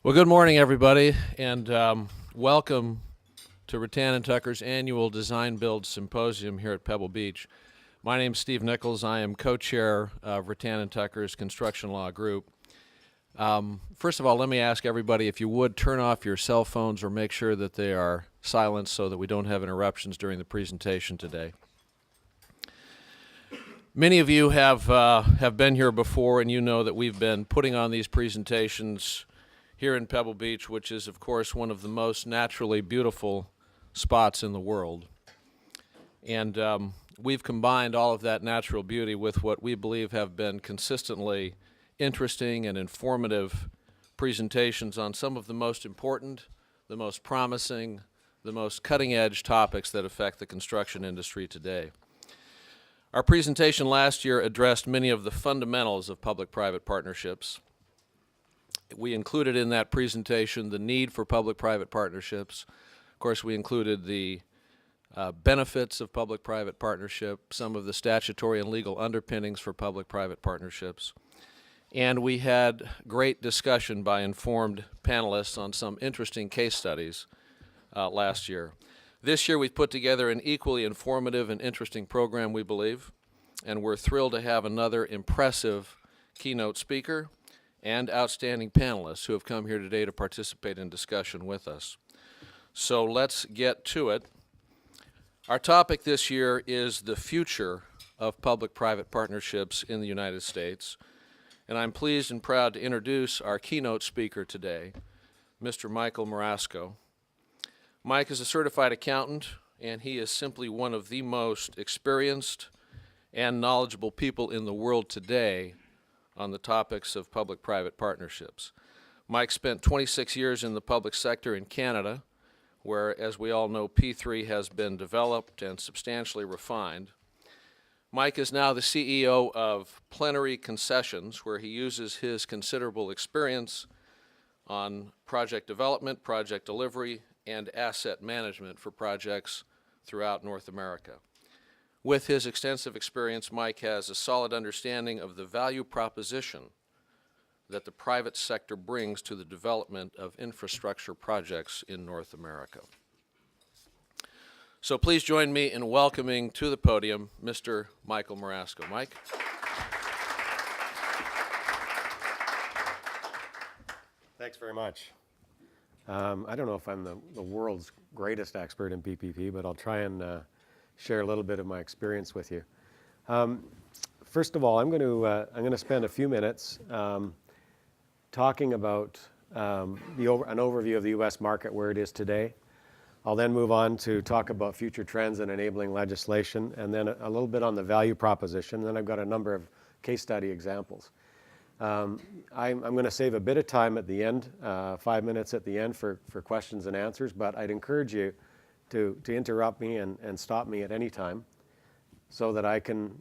Well, good morning, everybody, and welcome to Rutan Tucker's annual Design-Build Symposium here at Pebble Beach. My name is Steve Nichols. I am co-chair of Rutan Tucker's Construction Law Group. First of all, let me ask everybody if you would turn off your cell phones or make sure that they are silenced so that we don't have interruptions during the presentation today. Many of you have been here before, and you know that we've been putting on these presentations here in Pebble Beach, which is, of course, one of the most naturally beautiful spots in the world. And we've combined all of that natural beauty with what we believe have been consistently interesting and informative presentations on some of the most important, the most promising, the most cutting-edge topics that affect the construction industry today. Our presentation last year addressed many of the fundamentals of public-private partnerships. We included in that presentation the need for public-private partnerships. Of course, we included the benefits of public-private partnership, some of the statutory and legal underpinnings for public-private partnerships. And we had great discussion by informed panelists on some interesting case studies last year. This year we've put together an equally informative and interesting program, we believe, and we're thrilled to have another impressive keynote speaker and outstanding panelists who have come here today to participate in discussion with us. So let's get to it. Our topic this year is the future of public-private partnerships in the United States, and I'm pleased and proud to introduce our keynote speaker today, Mr. Michael Marasco. Mike is a certified accountant, and he is simply one of the most experienced and knowledgeable people in the world today on the topics of public-private partnerships. Mike spent 26 years in the public sector in Canada, where, as we all know, P3 has been developed and substantially refined. Mike is now the CEO of Plenary Concessions, where he uses his considerable experience on project development, project delivery, and asset management for projects throughout North America. With his extensive experience, Mike has a solid understanding of the value proposition that the private sector brings to the development of infrastructure projects in North America. So please join me in welcoming to the podium Mr. Michael Marasco. Mike? Thanks very much. I don't know if I'm the world's greatest expert in PPP, but I'll try and share a little bit of my experience with you. First of all, I'm going to spend a few minutes talking about an overview of the U.S. market, where it is today. I'll then move on to talk about future trends and enabling legislation, and then a little bit on the value proposition. Then I've got a number of case study examples. I'm going to save a bit of time at the end, 5 minutes at the end for questions and answers, but I'd encourage you to interrupt me and stop me at any time so that I can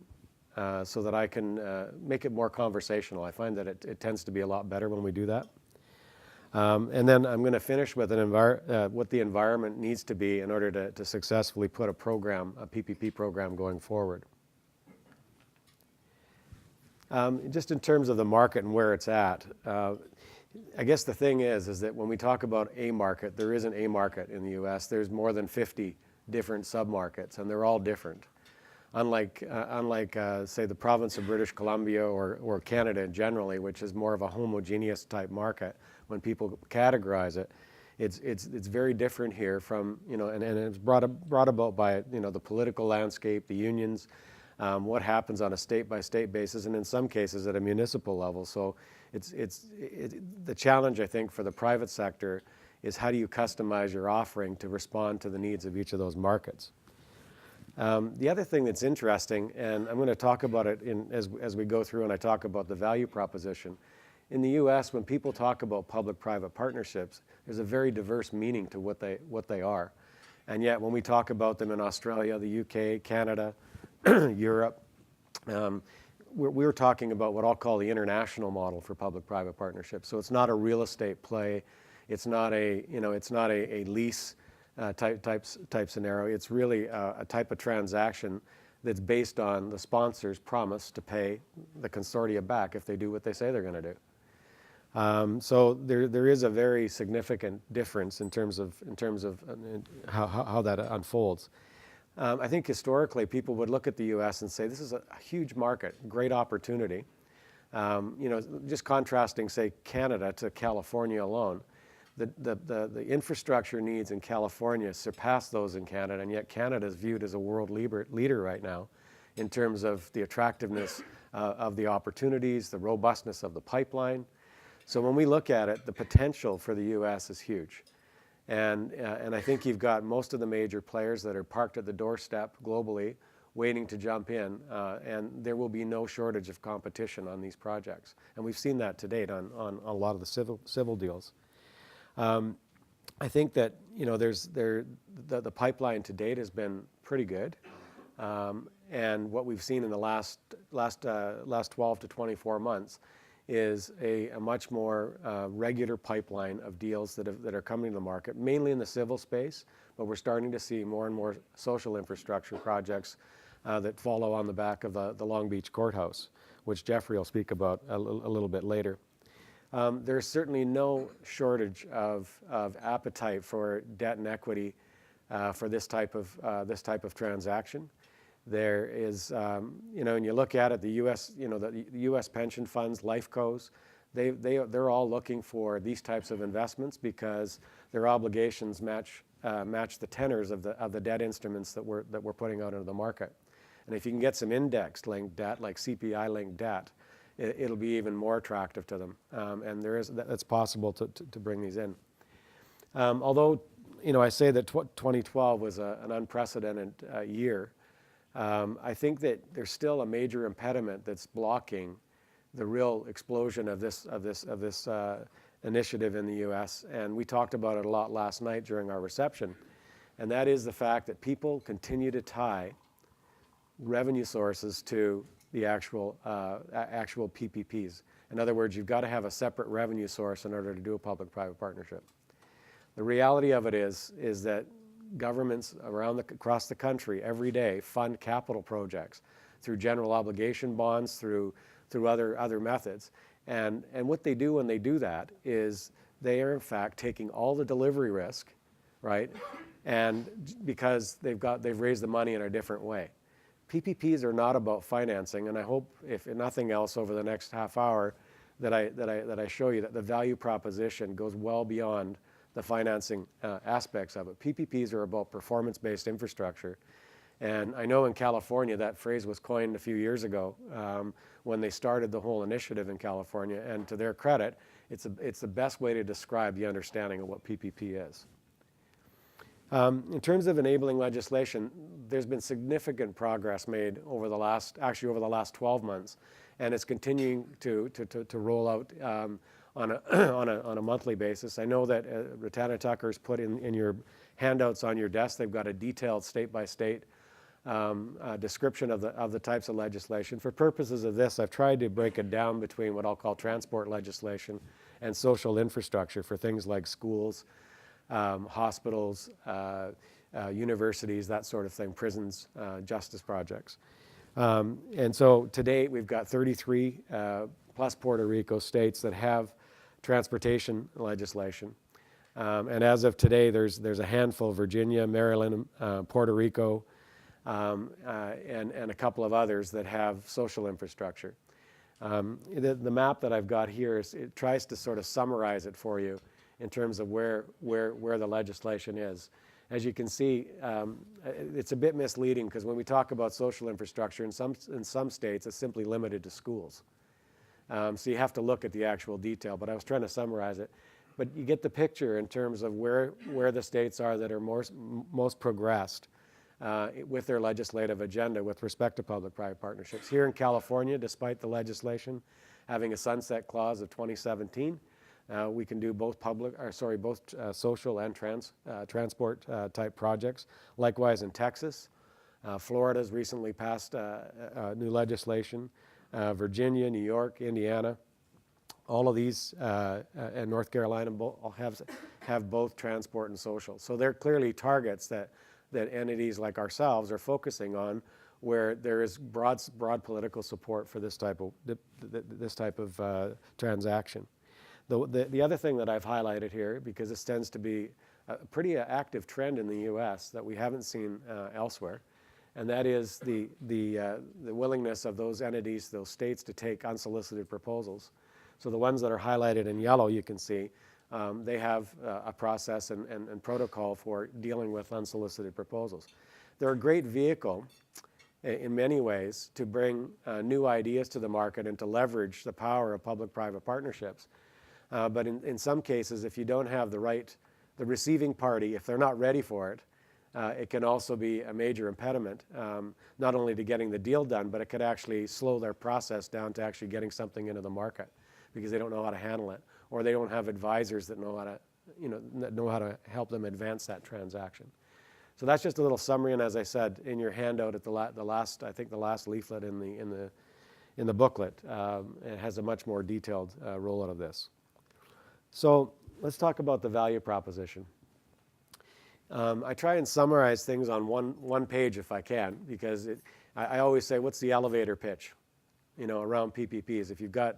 make it more conversational. I find that it tends to be a lot better when we do that. And then I'm going to finish with what the environment needs to be in order to successfully put a PPP program going forward. Just in terms of the market and where it's at, I guess the thing is that when we talk about a market, there isn't a market in the U.S. There's more than 50 different submarkets, and they're all different. Unlike say, the province of British Columbia or Canada generally, which is more of a homogeneous type market, when people categorize it, it's very different here from, and it's brought about by, the political landscape, the unions, what happens on a state-by-state basis, and in some cases at a municipal level. So the challenge, I think, for the private sector is how do you customize your offering to respond to the needs of each of those markets. The other thing that's interesting, and I'm going to talk about it as we go through and I talk about the value proposition. In the U.S., when people talk about public-private partnerships, there's a very diverse meaning to what they are. And yet when we talk about them in Australia, the UK, Canada, Europe, we're talking about what I'll call the international model for public-private partnerships. So it's not a real estate play. It's not a lease type scenario. It's really a type of transaction that's based on the sponsor's promise to pay the consortia back if they do what they say they're going to do. So there is a very significant difference in terms of how that unfolds. I think historically people would look at the U.S. and say this is a huge market, great opportunity. Just contrasting, say, Canada to California alone, the infrastructure needs in California surpass those in Canada, and yet Canada is viewed as a world leader right now in terms of the attractiveness of the opportunities, the robustness of the pipeline. So when we look at it, the potential for the U.S. is huge. And I think you've got most of the major players that are parked at the doorstep globally waiting to jump in, and there will be no shortage of competition on these projects. And we've seen that to date on a lot of the civil deals. I think that the pipeline to date has been pretty good. And what we've seen in the last 12 to 24 months is a much more regular pipeline of deals that are coming to the market, mainly in the civil space, but we're starting to see more and more social infrastructure projects that follow on the back of the Long Beach Courthouse, which Jeffrey will speak about a little bit later. There's certainly no shortage of appetite for debt and equity for this type of transaction. There is, when you look at it, the U.S., the U.S. pension funds, life cos, they're all looking for these types of investments because their obligations match the tenors of the debt instruments that we're putting out into the market. And if you can get some index-linked debt, like CPI-linked debt, it'll be even more attractive to them. And that's possible to bring these in. Although, I say that 2012 was an unprecedented year. I think that there's still a major impediment that's blocking the real explosion of this initiative in the U.S. And we talked about it a lot last night during our reception. And that is the fact that people continue to tie revenue sources to the actual PPPs. In other words, you've got to have a separate revenue source in order to do a public-private partnership. The reality of it is that governments across the country every day fund capital projects through general obligation bonds, through other methods. And what they do when they do that is they are in fact taking all the delivery risk, right? And because they've raised the money in a different way. PPPs are not about financing, and I hope, if nothing else, over the next half hour that I show you that the value proposition goes well beyond the financing aspects of it. PPPs are about performance-based infrastructure. And I know in California that phrase was coined a few years ago when they started the whole initiative in California. And to their credit, it's the best way to describe the understanding of what PPP is. In terms of enabling legislation, there's been significant progress made over the last 12 months, and it's continuing to roll out on a monthly basis. I know that Rutan Tucker's put in your handouts on your desk. They've got a detailed state-by-state description of the types of legislation. For purposes of this, I've tried to break it down between what I'll call transport legislation and social infrastructure for things like schools, hospitals, universities, that sort of thing, prisons, justice projects. And so to date, we've got 33 plus Puerto Rico states that have transportation legislation. And as of today, there's a handful: Virginia, Maryland, Puerto Rico, and a couple of others that have social infrastructure. The map that I've got here it tries to sort of summarize it for you in terms of where the legislation is. As you can see, it's a bit misleading because when we talk about social infrastructure, in some states, it's simply limited to schools. So you have to look at the actual detail, but I was trying to summarize it. But you get the picture in terms of where the states are that are most progressed with their legislative agenda with respect to public-private partnerships. Here in California, despite the legislation having a sunset clause of 2017, we can do both social and transport type projects. Likewise in Texas, Florida's recently passed new legislation. Virginia, New York, Indiana, all of these, and North Carolina have both transport and social. So they're clearly targets that entities like ourselves are focusing on, where there is broad political support for this type of transaction. The other thing that I've highlighted here, because this tends to be a pretty active trend in the U.S. that we haven't seen elsewhere, and that is the willingness of those entities, those states, to take unsolicited proposals. So the ones that are highlighted in yellow, you can see, they have a process and protocol for dealing with unsolicited proposals. They're a great vehicle in many ways to bring new ideas to the market and to leverage the power of public-private partnerships. But in some cases, if you don't have the receiving party, if they're not ready for it, it can also be a major impediment, not only to getting the deal done, but it could actually slow their process down to actually getting something into the market because they don't know how to handle it, or they don't have advisors that know how to help them advance that transaction. So that's just a little summary, and as I said, in your handout at the last leaflet in the booklet, it has a much more detailed rollout of this. So let's talk about the value proposition. I try and summarize things on one page if I can, because I always say, what's the elevator pitch, around PPPs? If you've got,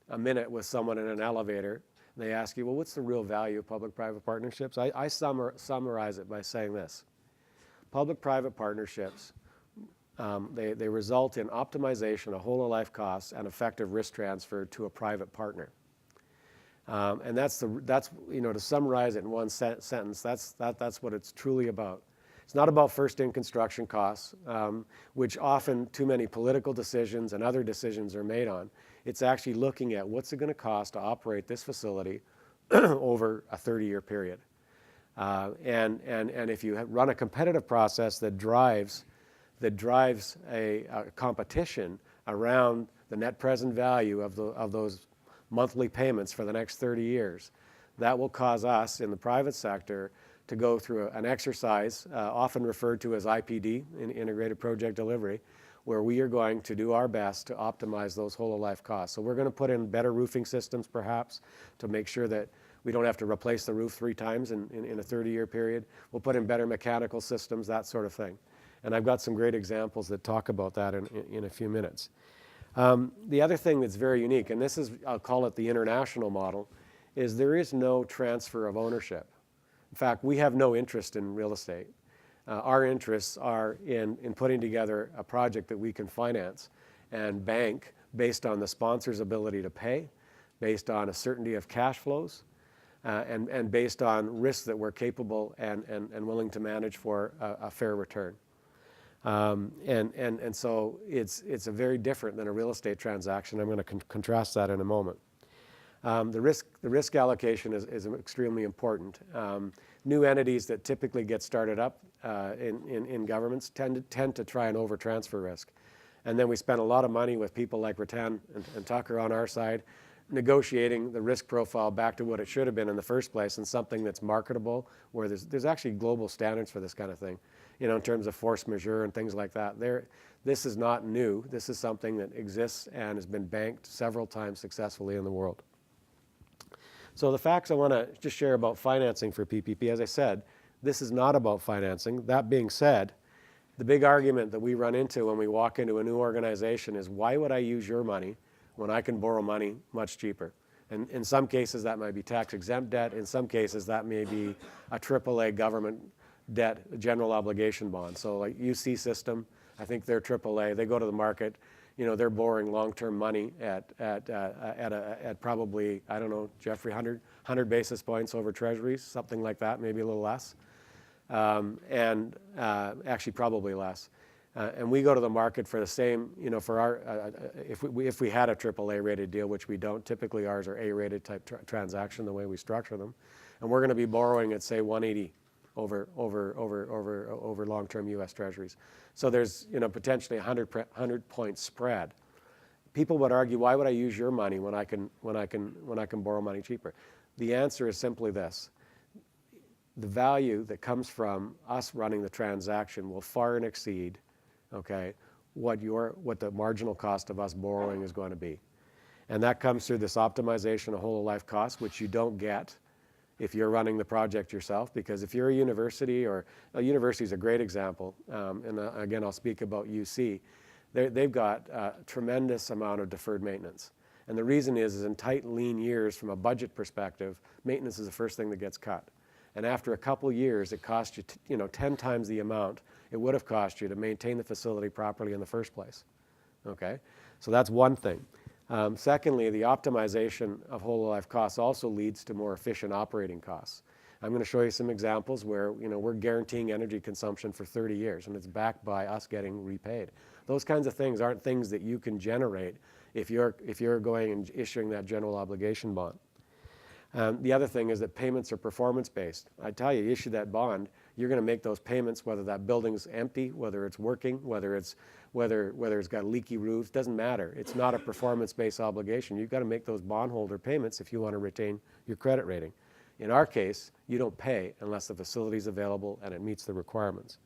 a minute with someone in an elevator, they ask you, well, what's the real value of public-private partnerships? I summarize it by saying this. Public-private partnerships, they result in optimization of whole-of-life costs and effective risk transfer to a private partner. And that's to summarize it in one sentence, that's what it's truly about. It's not about first-in construction costs, which often too many political decisions and other decisions are made on. It's actually looking at what's it going to cost to operate this facility over a 30-year period. And if you run a competitive process that drives a competition around the net present value of those monthly payments for the next 30 years, that will cause us in the private sector to go through an exercise, often referred to as IPD, Integrated Project Delivery, where we are going to do our best to optimize those whole-of-life costs. So we're going to put in better roofing systems, perhaps, to make sure that we don't have to replace the roof 3 times in a 30-year period. We'll put in better mechanical systems, that sort of thing. And I've got some great examples that talk about that in a few minutes. The other thing that's very unique, and this is, I'll call it the international model, is there is no transfer of ownership. In fact, we have no interest in real estate. Our interests are in putting together a project that we can finance and bank based on the sponsor's ability to pay, based on a certainty of cash flows, and based on risks that we're capable and willing to manage for a fair return. And so it's a very different than a real estate transaction. I'm going to contrast that in a moment. The risk allocation is extremely important. New entities that typically get started up in governments tend to try and over-transfer risk. And then we spend a lot of money with people like Rutan and Tucker on our side, negotiating the risk profile back to what it should have been in the first place, and something that's marketable, where there's actually global standards for this kind of thing, in terms of force majeure and things like that. This is not new. This is something that exists and has been banked several times successfully in the world. So the facts I want to just share about financing for PPP, as I said, this is not about financing. That being said, the big argument that we run into when we walk into a new organization is, why would I use your money when I can borrow money much cheaper? And in some cases, that might be tax-exempt debt. In some cases, that may be a AAA government debt, a general obligation bond. So like UC system, I think they're AAA. They go to the market. They're borrowing long-term money at probably, I don't know, Jeffrey, 100 basis points over treasuries, something like that, maybe a little less, and actually probably less. And we go to the market for the same, for our, if we had a AAA rated deal, which we don't, typically ours are A-rated type transaction, the way we structure them, and we're going to be borrowing at, say, 180 over long-term U.S. Treasuries. So there's potentially a 100-point spread. People would argue, why would I use your money when I can borrow money cheaper? The answer is simply this: the value that comes from us running the transaction will far and exceed, what the marginal cost of us borrowing is going to be, and that comes through this optimization of whole-of-life costs, which you don't get if you're running the project yourself. Because if you're a university, or a university is a great example, and again, I'll speak about UC, they've got a tremendous amount of deferred maintenance. And the reason is in tight, lean years from a budget perspective, maintenance is the first thing that gets cut. And after a couple years, it costs you, 10 times the amount it would have cost you to maintain the facility properly in the first place. Okay, so that's one thing. Secondly, the optimization of whole life costs also leads to more efficient operating costs. I'm going to show you some examples where we're guaranteeing energy consumption for 30 years and it's backed by us getting repaid. Those kinds of things aren't things that you can generate if you're going and issuing that general obligation bond. The other thing is that payments are performance-based. I tell you, issue that bond, you're going to make those payments whether that building's empty, whether it's working, whether it's got leaky roofs, doesn't matter. It's not a performance-based obligation. You've got to make those bondholder payments if you want to retain your credit rating. In our case, you don't pay unless the facility is available and it meets the requirements.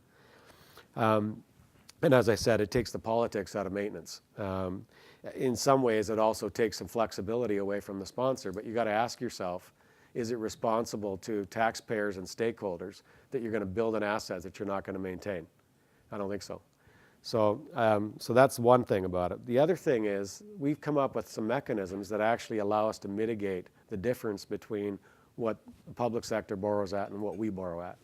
And as I said, it takes the politics out of maintenance. In some ways, it also takes some flexibility away from the sponsor, but you got to ask yourself, is it responsible to taxpayers and stakeholders that you're going to build an asset that you're not going to maintain? I don't think so. So that's one thing about it. The other thing is we've come up with some mechanisms that actually allow us to mitigate the difference between what the public sector borrows at and what we borrow at.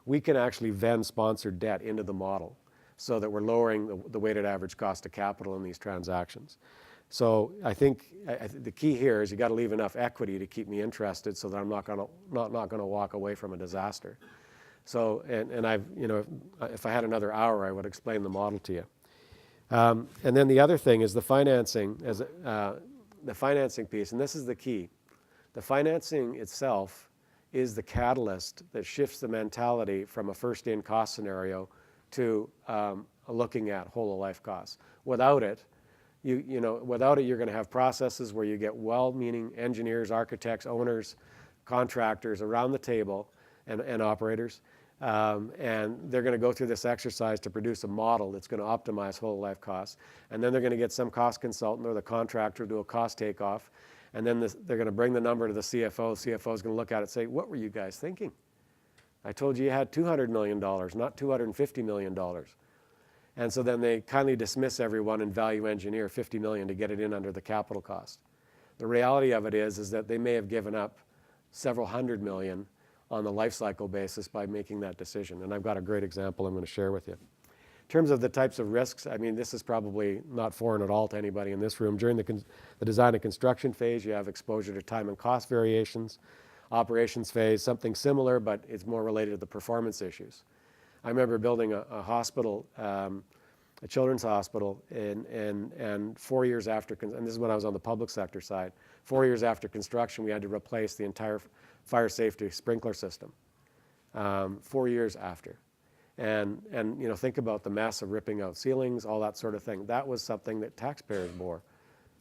We can actually vend sponsored debt into the model so that we're lowering the weighted average cost of capital in these transactions. So I think the key here is you got to leave enough equity to keep me interested so that I'm not going to walk away from a disaster. So and I've if I had another hour I would explain the model to you. And then the other thing is the financing the financing piece, and this is the key. The financing itself is the catalyst that shifts the mentality from a first-in cost scenario to looking at whole of life costs. Without it, you're going to have processes where you get well-meaning engineers, architects, owners, contractors around the table and operators, and they're going to go through this exercise to produce a model that's going to optimize whole of life costs. And then they're going to get some cost consultant or the contractor to do a cost takeoff, and then they're going to bring the number to the CFO. The CFO is going to look at it and say, what were you guys thinking? I told you had $200 million, not $250 million. And so then they kindly dismiss everyone and value engineer $50 million to get it in under the capital cost. The reality of it is that they may have given up several hundred million on the life cycle basis by making that decision. And I've got a great example I'm going to share with you. In terms of the types of risks, I mean, this is probably not foreign at all to anybody in this room. During the design and construction phase, you have exposure to time and cost variations. Operations phase, something similar, but it's more related to the performance issues. I remember building a hospital, a children's hospital, and 4 years after, and this is when I was on the public sector side, 4 years after construction, we had to replace the entire fire safety sprinkler system. 4 years after. And think about the mess of ripping out ceilings, all that sort of thing. That was something that taxpayers bore.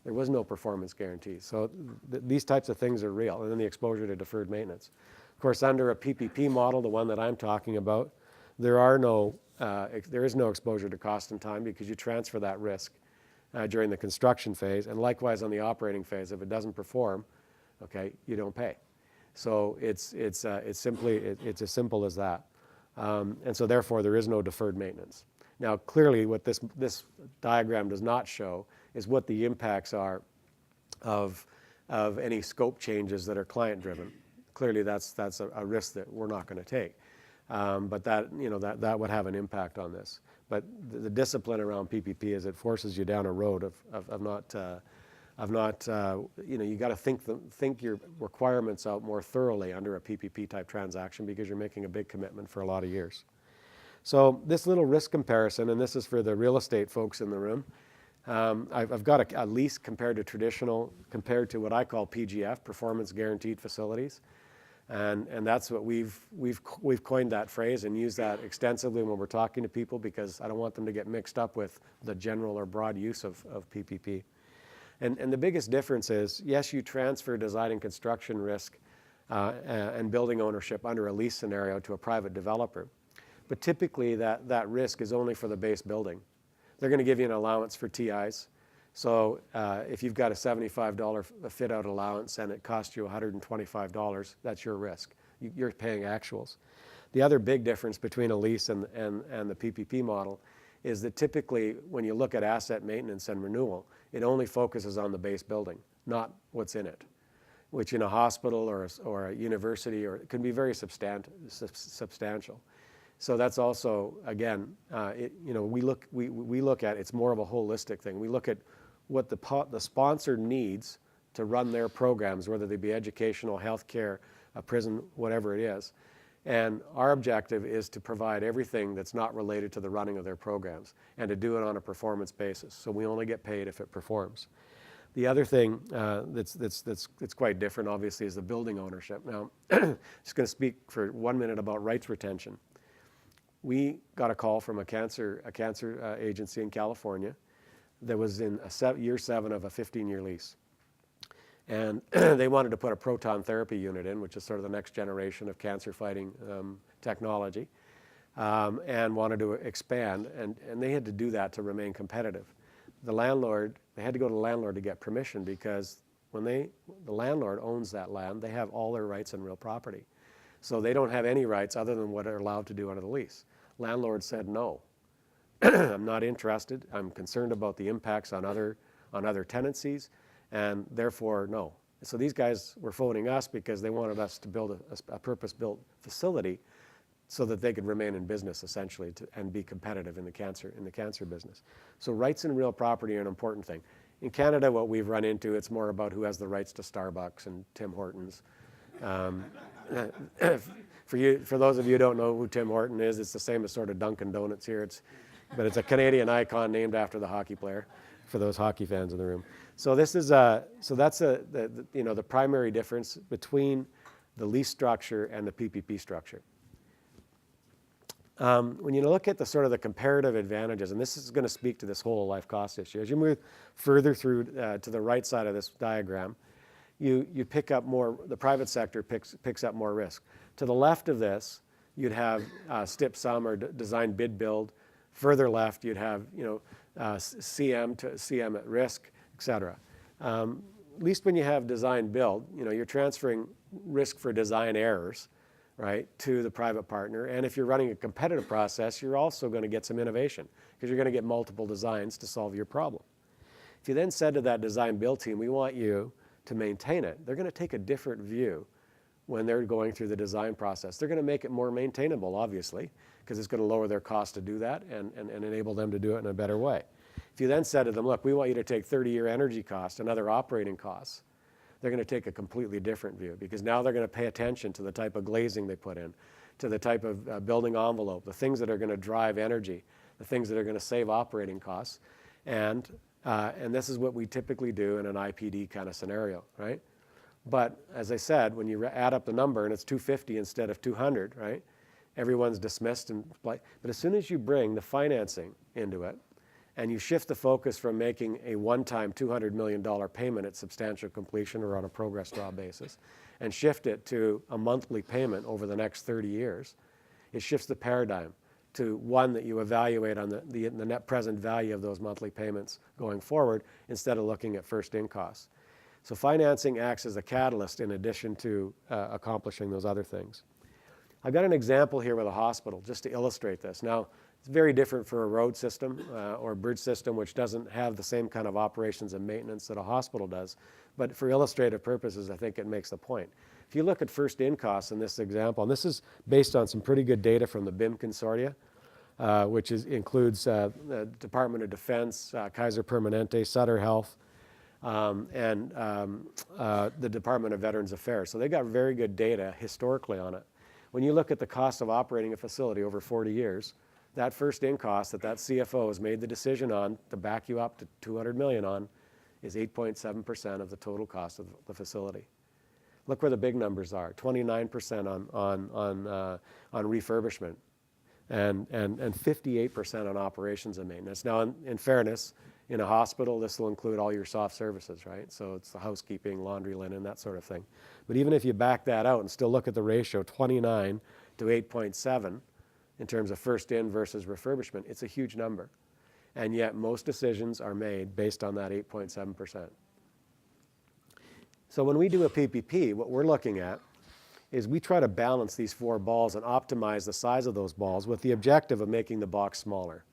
There was no performance guarantee. So these types of things are real. And then the exposure to deferred maintenance. Of course, under a PPP model, the one that I'm talking about, there is no exposure to cost and time because you transfer that risk during the construction phase. And likewise on the operating phase, if it doesn't perform, okay, you don't pay. So it's as simple as that. And so therefore, there is no deferred maintenance. Now, clearly, what this diagram does not show is what the impacts are of any scope changes that are client-driven. Clearly, that's a risk that we're not going to take. But that would have an impact on this. But the discipline around PPP is it forces you down a road of not you got to think your requirements out more thoroughly under a PPP type transaction because you're making a big commitment for a lot of years. So this little risk comparison, and this is for the real estate folks in the room, I've got a lease compared to what I call PGF, performance guaranteed facilities. And that's what we've coined that phrase and use that extensively when we're talking to people because I don't want them to get mixed up with the general or broad use of PPP. And the biggest difference is, yes, you transfer design and construction risk and building ownership under a lease scenario to a private developer. But typically that risk is only for the base building. They're going to give you an allowance for TIs. So if you've got a $75 fit-out allowance and it costs you $125, that's your risk. You're paying actuals. The other big difference between a lease and the PPP model is that typically when you look at asset maintenance and renewal, it only focuses on the base building, not what's in it, which in a hospital or a university or it can be very substantial. So that's also, again, we look at it's more of a holistic thing. We look at what the sponsor needs to run their programs, whether they be educational, healthcare, a prison, whatever it is. And our objective is to provide everything that's not related to the running of their programs and to do it on a performance basis. So we only get paid if it performs. The other thing that's quite different, obviously, is the building ownership. Now, just going to speak for 1 minute about rights retention. We got a call from a cancer agency in California that was in year 7 of a 15-year lease. And they wanted to put a proton therapy unit in, which is sort of the next generation of cancer-fighting technology, and wanted to expand. And they had to do that to remain competitive. They had to go to the landlord to get permission because when the landlord owns that land, they have all their rights in real property. So they don't have any rights other than what they're allowed to do under the lease. Landlord said, no, I'm not interested. I'm concerned about the impacts on other tenancies, and therefore, no. So these guys were phoning us because they wanted us to build a purpose-built facility so that they could remain in business, essentially, and be competitive in the cancer business. So rights in real property are an important thing. In Canada, what we've run into, it's more about who has the rights to Starbucks and Tim Hortons. For those of you who don't know who Tim Horton is, it's the same as sort of Dunkin' Donuts here. But it's a Canadian icon named after the hockey player, for those hockey fans in the room. So that's the primary difference between the lease structure and the PPP structure. When you look at the comparative advantages, and this is going to speak to this whole life cost issue, as you move further through to the right side of this diagram, you pick up more, the private sector picks up more risk. To the left of this, you'd have STIP sum or design bid build. Further left, you'd have CM at risk, et cetera. At least when you have design build, you're transferring risk for design errors, right, to the private partner. And if you're running a competitive process, you're also going to get some innovation because you're going to get multiple designs to solve your problem. If you then said to that design build team, we want you to maintain it, they're going to take a different view when they're going through the design process. They're going to make it more maintainable, obviously, because it's going to lower their cost to do that and enable them to do it in a better way. If you then said to them, look, we want you to take 30-year energy costs and other operating costs, they're going to take a completely different view because now they're going to pay attention to the type of glazing they put in, to the type of building envelope, the things that are going to drive energy, the things that are going to save operating costs. And this is what we typically do in an IPD kind of scenario, right? But as I said, when you add up the number and it's 250 instead of 200, right? Everyone's dismissed. But as soon as you bring the financing into it and you shift the focus from making a one-time $200 million payment at substantial completion or on a progress draw basis and shift it to a monthly payment over the next 30 years, it shifts the paradigm to one that you evaluate on the net present value of those monthly payments going forward instead of looking at first-in costs. So financing acts as a catalyst in addition to accomplishing those other things. I've got an example here with a hospital just to illustrate this. Now, it's very different for a road system or a bridge system which doesn't have the same kind of operations and maintenance that a hospital does. But for illustrative purposes, I think it makes the point. If you look at first-in costs in this example, and this is based on some pretty good data from the BIM consortia, which includes the Department of Defense, Kaiser Permanente, Sutter Health, and the Department of Veterans Affairs. So they got very good data historically on it. When you look at the cost of operating a facility over 40 years, that first-in cost that CFO has made the decision on to back you up to $200 million on is 8.7% of the total cost of the facility. Look where the big numbers are: 29% on refurbishment, and 58% on operations and maintenance. Now, in fairness, in a hospital, this will include all your soft services, right? So it's the housekeeping, laundry, linen, that sort of thing. But even if you back that out and still look at the ratio, 29 to 8.7 in terms of first in versus refurbishment, it's a huge number. And yet most decisions are made based on that 8.7%. So when we do a PPP, what we're looking at is we try to balance these four balls and optimize the size of those balls with the objective of making the box smaller.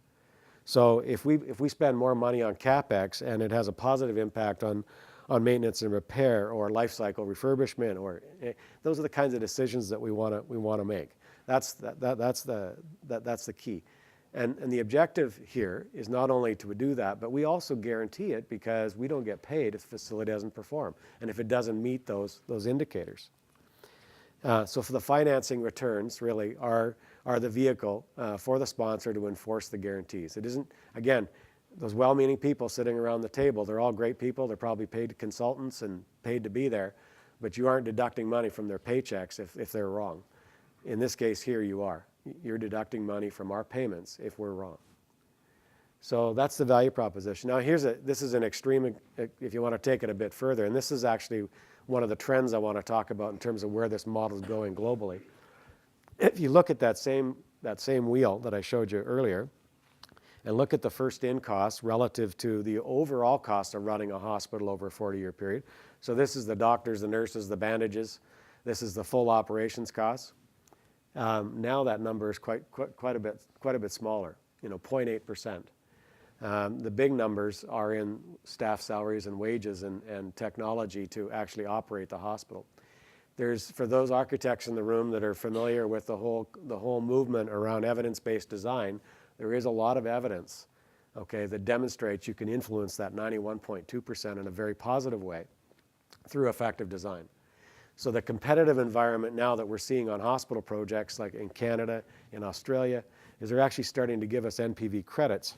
So if we spend more money on CapEx and it has a positive impact on on maintenance and repair or life cycle refurbishment, or those are the kinds of decisions that we want to make. That's the key. And the objective here is not only to do that, but we also guarantee it because we don't get paid if the facility doesn't perform and if it doesn't meet those indicators. So for the financing returns really are the vehicle for the sponsor to enforce the guarantees. It isn't, again, those well-meaning people sitting around the table, they're all great people. They're probably paid consultants and paid to be there, but you aren't deducting money from their paychecks if they're wrong. In this case here, you are. You're deducting money from our payments if we're wrong. So that's the value proposition. Now this is an extreme, if you want to take it a bit further, and this is actually one of the trends I want to talk about in terms of where this model is going globally. If you look at that same wheel that I showed you earlier, and look at the first in costs relative to the overall cost of running a hospital over a 40-year period. So this is the doctors, the nurses, the bandages. This is the full operations costs. Now that number is quite a bit smaller, 0.8%. The big numbers are in staff salaries and wages and technology to actually operate the hospital. For those architects in the room that are familiar with the whole movement around evidence-based design, there is a lot of evidence, that demonstrates you can influence that 91.2% in a very positive way through effective design. So the competitive environment now that we're seeing on hospital projects like in Canada, in Australia, is they're actually starting to give us NPV credits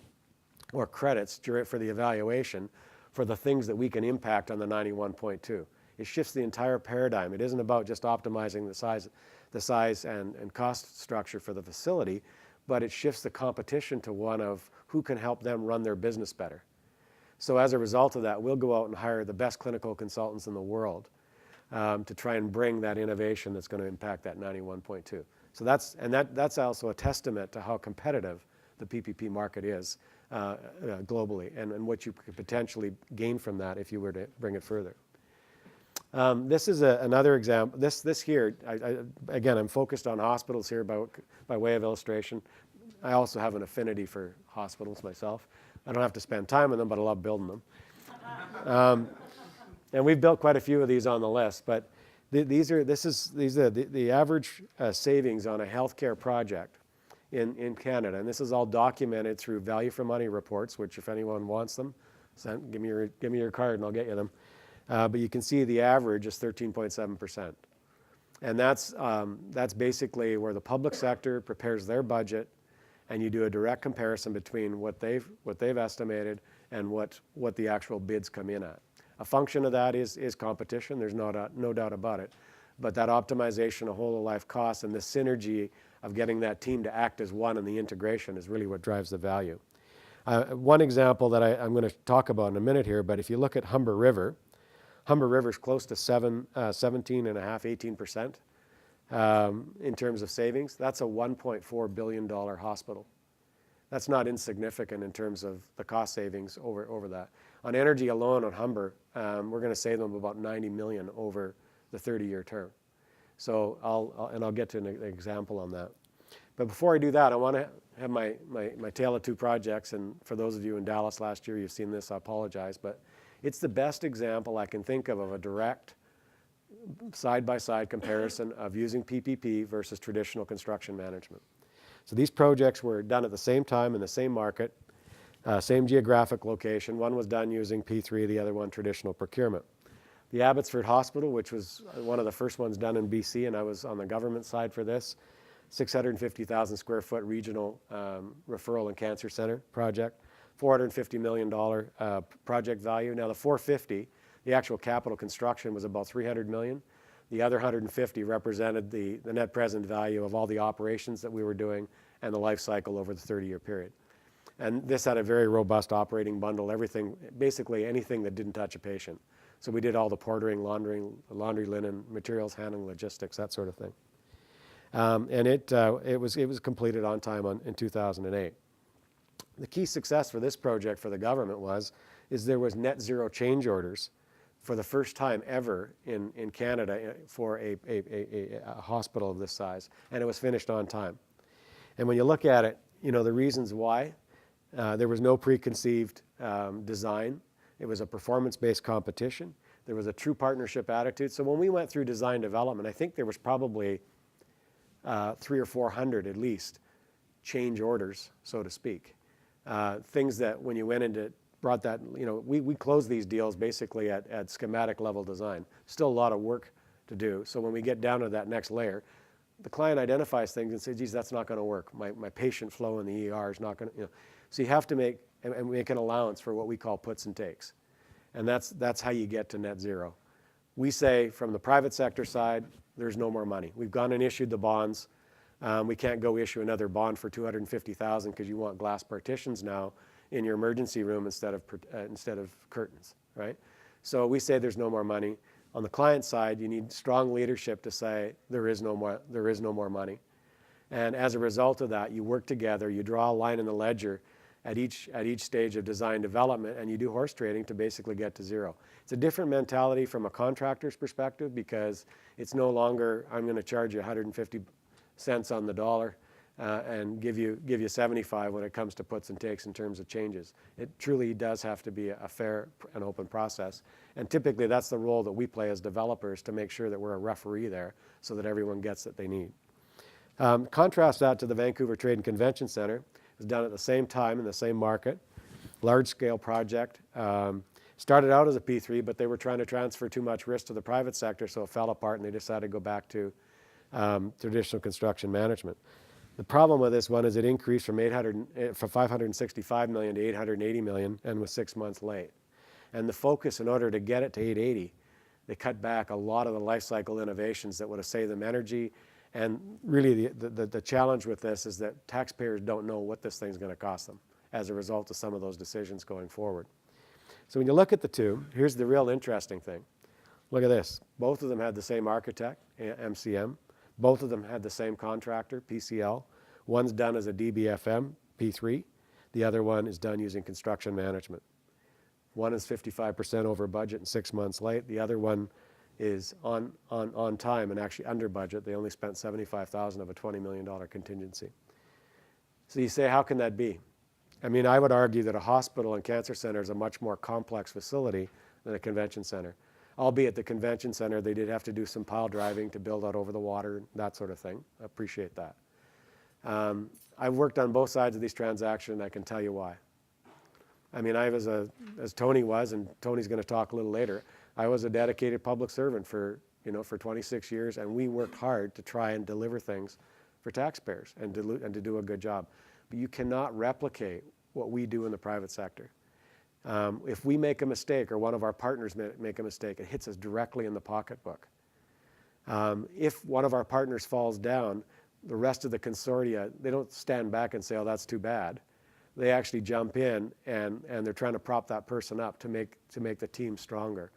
or credits for the evaluation for the things that we can impact on the 91.2. It shifts the entire paradigm. It isn't about just optimizing the size and cost structure for the facility, but it shifts the competition to one of who can help them run their business better. So as a result of that, we'll go out and hire the best clinical consultants in the world to try and bring that innovation that's going to impact that 91.2. So that's also a testament to how competitive the PPP market is globally and what you could potentially gain from that if you were to bring it further. This is another example. This here, again, I'm focused on hospitals here by way of illustration. I also have an affinity for hospitals myself. I don't have to spend time in them, but I love building them. And we've built quite a few of these on the list, but these are the average savings on a healthcare project in Canada, and this is all documented through value for money reports, which if anyone wants them, give me your card and I'll get you them. But you can see the average is 13.7%, and that's basically where the public sector prepares their budget, and you do a direct comparison between what they've estimated and what the actual bids come in at. A function of that is competition. There's no doubt about it. But that optimization of whole of life costs and the synergy of getting that team to act as one and the integration is really what drives the value. One example that I'm going to talk about in a minute here, but if you look at Humber River is close to 17.5%, 18% in terms of savings. That's a $1.4 billion hospital. That's not insignificant in terms of the cost savings over that. On energy alone on Humber, we're going to save them about $90 million over the 30-year term. So I'll get to an example on that. But before I do that, I want to have my tale of two projects. And for those of you in Dallas last year, you've seen this, I apologize. But it's the best example I can think of a direct side-by-side comparison of using PPP versus traditional construction management. So these projects were done at the same time in the same market, same geographic location. One was done using P3, the other one traditional procurement. The Abbotsford Hospital, which was one of the first ones done in BC, and I was on the government side for this, 650,000 square foot regional referral and cancer center project, $450 million project value. Now the 450, the actual capital construction was about 300 million. The other 150 represented the net present value of all the operations that we were doing and the life cycle over the 30-year period. And this had a very robust operating bundle, everything, basically anything that didn't touch a patient. So we did all the portering, laundry, linen, materials handling, logistics, that sort of thing. And it was completed on time in 2008. The key success for this project for the government is there was net zero change orders for the first time ever in Canada for a hospital of this size, and it was finished on time. And when you look at it, the reasons why, there was no preconceived design. It was a performance-based competition. There was a true partnership attitude. So when we went through design development, I think there was probably 300 or 400 at least change orders, so to speak. Things that when you went into, brought that, we closed these deals basically at schematic level design. Still a lot of work to do. So when we get down to that next layer, the client identifies things and says, geez, that's not going to work. My patient flow in the ER is not going to, So you have to make an allowance for what we call puts and takes. And that's how you get to net zero. We say from the private sector side, there's no more money. We've gone and issued the bonds. We can't go issue another bond for $250,000 because you want glass partitions now in your emergency room instead of curtains, right? So we say there's no more money. On the client side, you need strong leadership to say there is no more money. And as a result of that, you work together, you draw a line in the ledger at each stage of design development, and you do horse trading to basically get to zero. It's a different mentality from a contractor's perspective because it's no longer, I'm going to charge you 150 cents on the dollar and give you 75 when it comes to puts and takes in terms of changes. It truly does have to be a fair and open process. And typically that's the role that we play as developers to make sure that we're a referee there so that everyone gets what they need. Contrast that to the Vancouver Trade and Convention Center. It was done at the same time in the same market. Large-scale project. Started out as a P3, but they were trying to transfer too much risk to the private sector, so it fell apart and they decided to go back to traditional construction management. The problem with this one is it increased from $565 million to $880 million and was 6 months late. And the focus, in order to get it to 880, they cut back a lot of the life cycle innovations that would have saved them energy. And really the challenge with this is that taxpayers don't know what this thing's going to cost them as a result of some of those decisions going forward. So when you look at the two, here's the real interesting thing. Look at this. Both of them had the same architect, MCM. Both of them had the same contractor, PCL. One's done as a DBFM, P3. The other one is done using construction management. One is 55% over budget and 6 months late. The other one is on time and actually under budget. They only spent $75,000 of a $20 million contingency. So you say, how can that be? I mean, I would argue that a hospital and cancer center is a much more complex facility than a convention center. Albeit the convention center, they did have to do some pile driving to build out over the water, that sort of thing. I appreciate that. I've worked on both sides of these transactions, and I can tell you why. I mean, I was as Tony was, and Tony's going to talk a little later, I was a dedicated public servant for 26 years, and we worked hard to try and deliver things for taxpayers and to do a good job. But you cannot replicate what we do in the private sector. If we make a mistake or one of our partners make a mistake, it hits us directly in the pocketbook. If one of our partners falls down, the rest of the consortia, they don't stand back and say, oh, that's too bad. They actually jump in and they're trying to prop that person up to make the team stronger.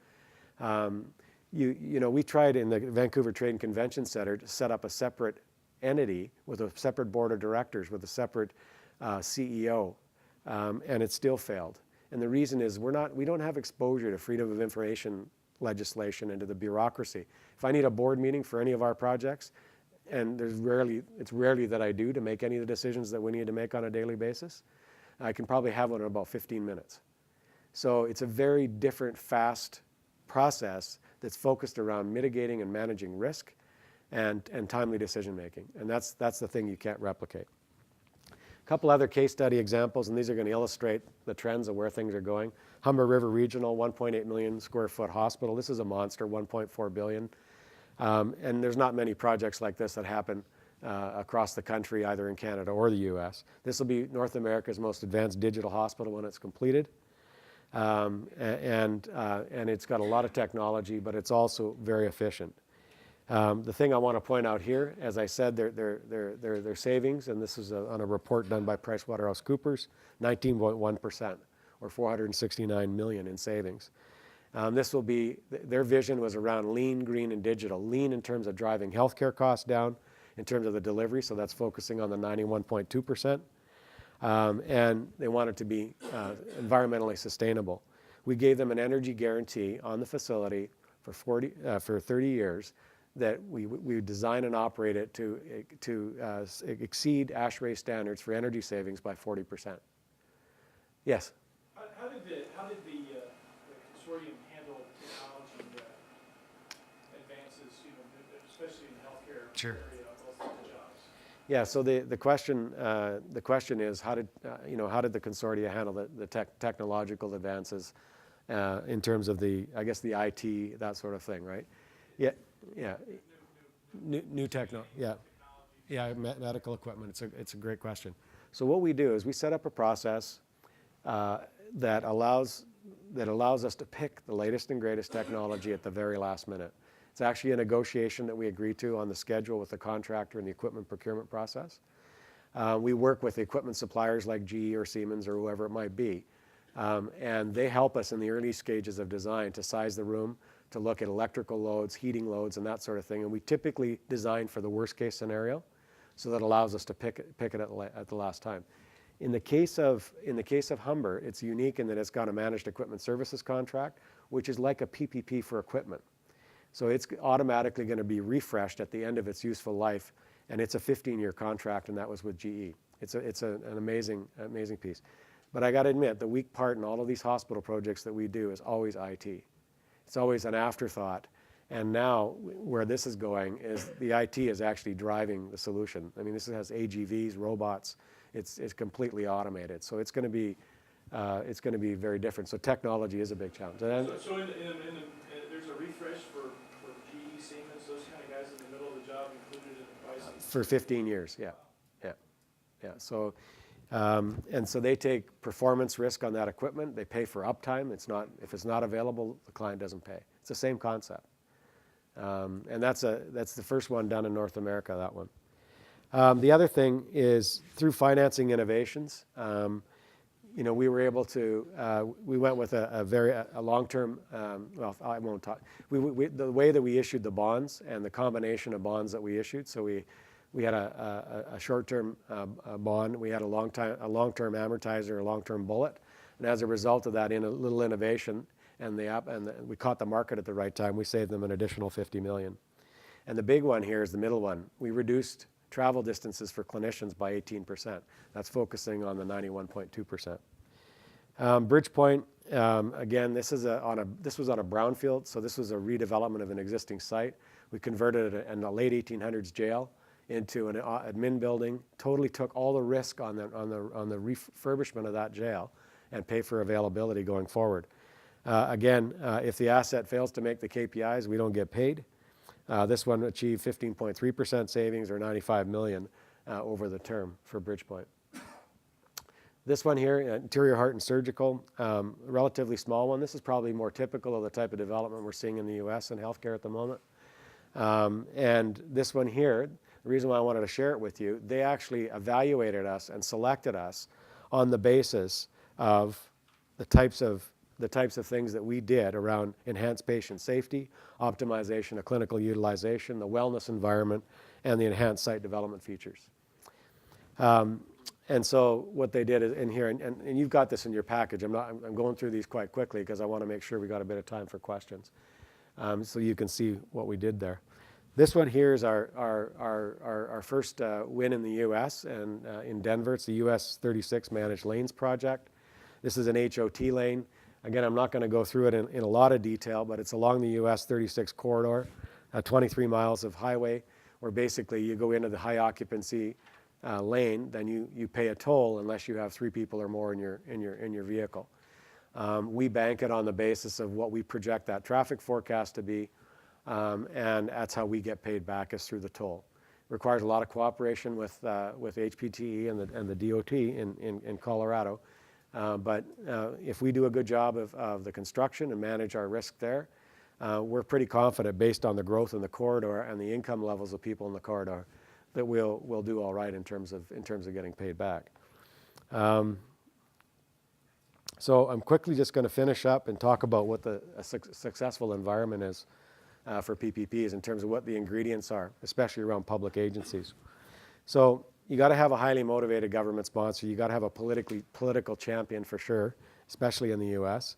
We tried in the Vancouver Trade and Convention Center to set up a separate entity with a separate board of directors, with a separate CEO, and it still failed. And the reason is we don't have exposure to freedom of information legislation and to the bureaucracy. If I need a board meeting for any of our projects, and it's rarely that I do to make any of the decisions that we need to make on a daily basis, I can probably have one in about 15 minutes. So it's a very different, fast process that's focused around mitigating and managing risk and timely decision making. And that's the thing you can't replicate. A couple other case study examples, and these are going to illustrate the trends of where things are going. Humber River Regional, 1.8 million square foot hospital. This is a monster, 1.4 billion. And there's not many projects like this that happen across the country, either in Canada or the US. This will be North America's most advanced digital hospital when it's completed. And it's got a lot of technology, but it's also very efficient. The thing I want to point out here, as I said, their savings, and this is on a report done by PricewaterhouseCoopers, 19.1%, or $469 million in savings. This will be, their vision was around lean, green, and digital. Lean in terms of driving healthcare costs down, in terms of the delivery, so that's focusing on the 91.2%. And they want it to be environmentally sustainable. We gave them an energy guarantee on the facility for 30 years that we design and operate it to exceed ASHRAE standards for energy savings by 40%. Yes? How did the consortium handle technology advances, especially in the healthcare Sure. area of those types of jobs? Yeah. So the question is how did the consortia handle the technological advances in terms of the IT, that sort of thing, right? Yeah. Yeah. New techno. Yeah. Yeah. Medical equipment. It's a great question. So what we do is we set up a process that allows us to pick the latest and greatest technology at the very last minute. It's actually a negotiation that we agree to on the schedule with the contractor and the equipment procurement process. We work with the equipment suppliers like GE or Siemens or whoever it might be. And they help us in the early stages of design to size the room, to look at electrical loads, heating loads, and that sort of thing. And we typically design for the worst case scenario, so that allows us to pick it at the last time. In the case of Humber, it's unique in that it's got a managed equipment services contract, which is like a PPP for equipment. So it's automatically going to be refreshed at the end of its useful life, and it's a 15-year contract, and that was with GE. It's an amazing piece. But I got to admit, the weak part in all of these hospital projects that we do is always IT. It's always an afterthought. And now, where this is going is the IT is actually driving the solution. I mean, this has AGVs, robots. It's completely automated. So it's going to be very different. So technology is a big challenge. So there's a refresh for GE, Siemens, those kind of guys in the middle of the job included in the pricing? For 15 years, yeah. So, and so they take performance risk on that equipment. They pay for uptime. If it's not available, the client doesn't pay. It's the same concept. And that's the first one done in North America, that one. The other thing is through financing innovations, we were able to, we went with a long-term, well, I won't talk, the way that we issued the bonds and the combination of bonds that we issued, so we had a short-term bond, we had a long-term amortizer, a long-term bullet, and as a result of that, in a little innovation, and we caught the market at the right time, we saved them an additional $50 million. And the big one here is the middle one. We reduced travel distances for clinicians by 18%. That's focusing on the 91.2%. Bridgepoint, again, this was on a brownfield, so this was a redevelopment of an existing site. We converted it in a late 1800s jail into an admin building, totally took all the risk on the refurbishment of that jail and pay for availability going forward. Again, if the asset fails to make the KPIs, we don't get paid. This one achieved 15.3% savings or $95 million over the term for Bridgepoint. This one here, interior heart and surgical, relatively small one. This is probably more typical of the type of development we're seeing in the U.S. in healthcare at the moment. And this one here, the reason why I wanted to share it with you, they actually evaluated us and selected us on the basis of the types of things that we did around enhanced patient safety, optimization of clinical utilization, the wellness environment, and the enhanced site development features. And so what they did is in here, and you've got this in your package. I'm going through these quite quickly because I want to make sure we got a bit of time for questions, so you can see what we did there. This one here is our first win in the U.S. and in Denver. It's the US 36 Managed Lanes project. This is an HOT lane. Again, I'm not going to go through it in a lot of detail, but it's along the US 36 corridor, 23 miles of highway, where basically you go into the high occupancy lane, then you pay a toll unless you have 3 people or more in your vehicle. We bank it on the basis of what we project that traffic forecast to be, and that's how we get paid back, is through the toll. It requires a lot of cooperation with HPTE and the DOT in Colorado. But if we do a good job of the construction and manage our risk there, we're pretty confident, based on the growth in the corridor and the income levels of people in the corridor, that we'll do all right in terms of getting paid back. So I'm quickly just going to finish up and talk about what a successful environment is for PPPs in terms of what the ingredients are, especially around public agencies. So you got to have a highly motivated government sponsor. You got to have a political champion for sure, especially in the U.S.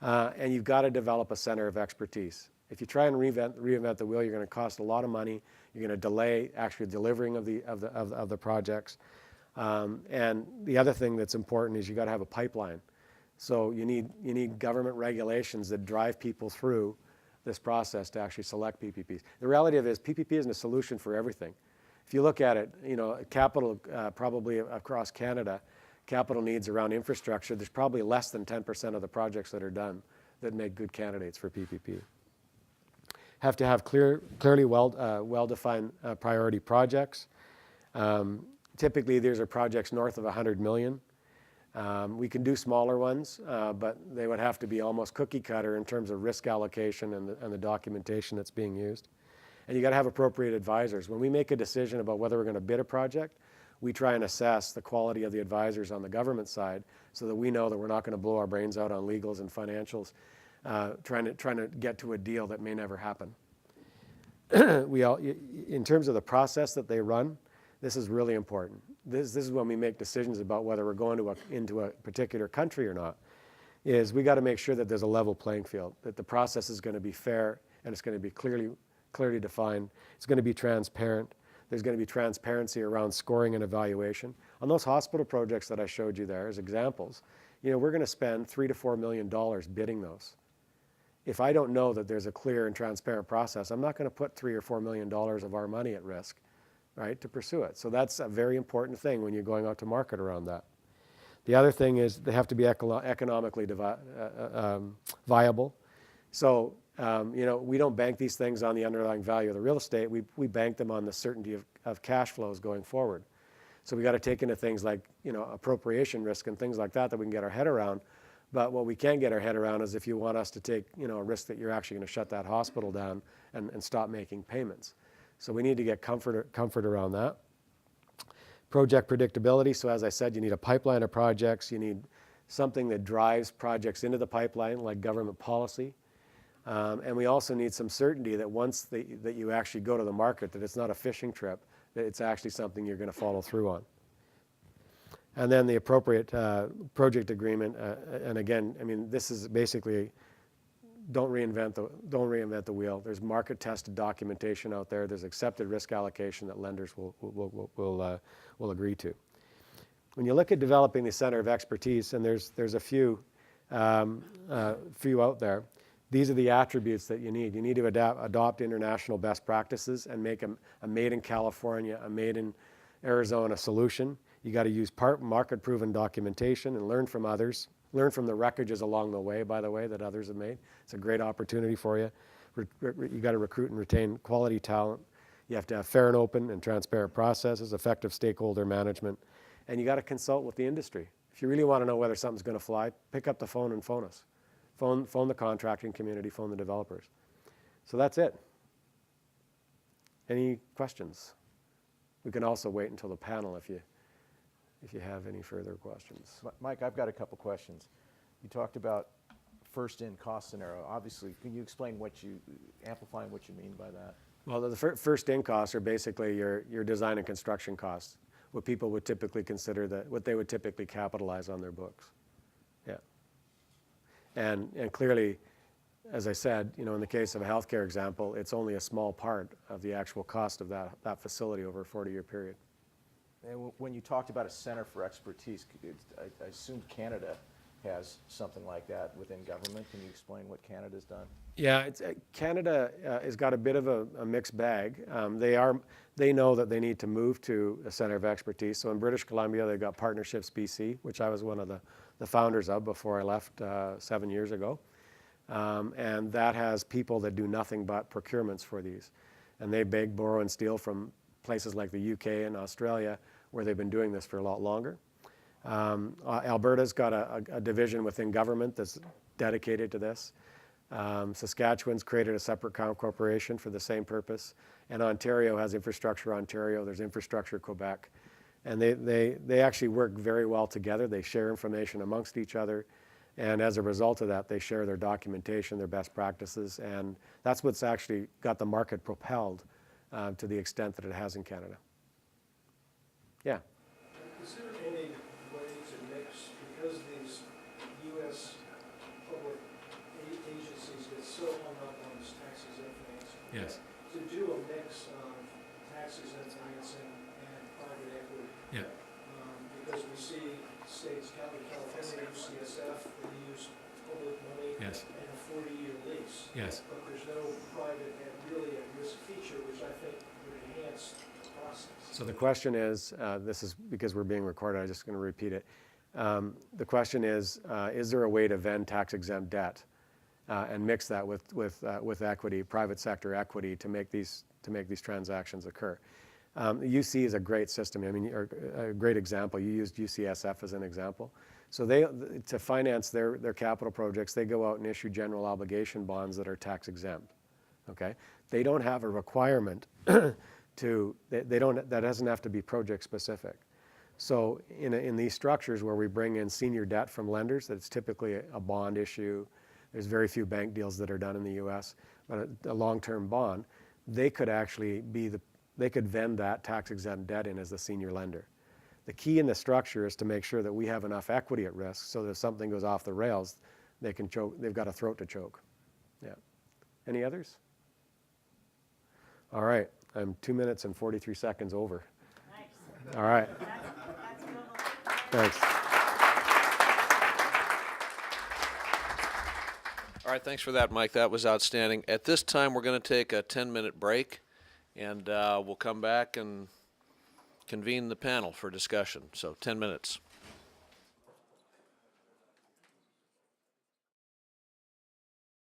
And you've got to develop a center of expertise. If you try and reinvent the wheel, you're going to cost a lot of money. You're going to delay actually delivering of the projects. And the other thing that's important is you got to have a pipeline. So you need government regulations that drive people through this process to actually select PPPs. The reality of it is PPP isn't a solution for everything. If you look at it, capital probably across Canada, capital needs around infrastructure, there's probably less than 10% of the projects that are done that make good candidates for PPP. Have to have clearly well-defined priority projects. Typically, these are projects north of 100 million. We can do smaller ones, but they would have to be almost cookie cutter in terms of risk allocation and the documentation that's being used. And you got to have appropriate advisors. When we make a decision about whether we're going to bid a project, we try and assess the quality of the advisors on the government side so that we know that we're not going to blow our brains out on legals and financials, trying to get to a deal that may never happen. In terms of the process that they run, this is really important. This is when we make decisions about whether we're going into a particular country or not, is we got to make sure that there's a level playing field, that the process is going to be fair and it's going to be clearly defined. It's going to be transparent. There's going to be transparency around scoring and evaluation. On those hospital projects that I showed you there as examples, we're going to spend $3 to $4 million bidding those. If I don't know that there's a clear and transparent process, I'm not going to put $3 or $4 million of our money at risk, right, to pursue it. So that's a very important thing when you're going out to market around that. The other thing is they have to be economically viable. So, we don't bank these things on the underlying value of the real estate. We bank them on the certainty of cash flows going forward. So we got to take into things like, appropriation risk and things like that we can get our head around. But what we can't get our head around is if you want us to take, a risk that you're actually going to shut that hospital down and stop making payments. So we need to get comfort around that. Project predictability. So as I said, you need a pipeline of projects. You need something that drives projects into the pipeline, like government policy. And we also need some certainty that once that you actually go to the market, that it's not a fishing trip, that it's actually something you're going to follow through on. And then the appropriate project agreement. And again, this is basically don't reinvent the wheel. There's market tested documentation out there. There's accepted risk allocation that lenders will agree to. When you look at developing the center of expertise, and there's a few out there. These are the attributes that you need. You need to adopt international best practices and make a made in California, a made in Arizona solution. You got to use market-proven documentation and learn from others. Learn from the wreckages along the way, by the way, that others have made. It's a great opportunity for you. You got to recruit and retain quality talent. You have to have fair and open and transparent processes, effective stakeholder management, and you got to consult with the industry. If you really want to know whether something's going to fly, pick up the phone and phone us. Phone the contracting community, phone the developers. So that's it. Any questions? We can also wait until the panel if you have any further questions. Mike, I've got a couple questions. You talked about first in cost scenario. Obviously, can you explain amplifying what you mean by that? Well, the first in costs are basically your design and construction costs, what people would typically consider what they would typically capitalize on their books. Yeah. And clearly, as I said, in the case of a healthcare example, it's only a small part of the actual cost of that facility over a 40-year period. And when you talked about a center for expertise, I assume Canada has something like that within government. Can you explain what Canada's done? Yeah, Canada has got a bit of a mixed bag. They know that they need to move to a center of expertise. So in British Columbia, they've got Partnerships BC, which I was one of the founders of before I left 7 years ago. And that has people that do nothing but procurements for these. And they beg, borrow, and steal from places like the UK and Australia, where they've been doing this for a lot longer. Alberta's got a division within government that's dedicated to this. Saskatchewan's created a separate corporation for the same purpose. And Ontario has Infrastructure Ontario, there's Infrastructure Quebec. And they actually work very well together. They share information amongst each other. And as a result of that, they share their documentation, their best practices. And that's what's actually got the market propelled to the extent that it has in Canada. Yeah. Is there any way to mix, because these U.S. public agencies get so hung up on this tax-exempt financing? Yes. To do a mix of tax-exempt financing and private equity? Yeah. Because we see states, California, UCSF, the Yes. and a 40-year lease. Yes. But there's no private and really at-risk feature, which I think would enhance the process. So the question is, this is because we're being recorded, I'm just going to repeat it. The question is there a way to vend tax-exempt debt and mix that with equity, private sector equity, to make these transactions occur? The UC is a great system. I mean, or a great example. You used UCSF as an example. So to finance their capital projects, they go out and issue general obligation bonds that are tax exempt. Okay, they don't have a requirement that doesn't have to be project specific. So in these structures where we bring in senior debt from lenders, that's typically a bond issue. There's very few bank deals that are done in the U.S., but a long-term bond, they could actually they could vend that tax-exempt debt in as the senior lender. The key in the structure is to make sure that we have enough equity at risk so that if something goes off the rails, they can choke. They've got a throat to choke. Yeah. Any others? All right. I'm 2 minutes and 43 seconds over. Nice. All right. That's good. Thanks. All right, thanks for that, Mike. That was outstanding. At this time, we're going to take a 10-minute break, and we'll come back and convene the panel for discussion. So 10 minutes.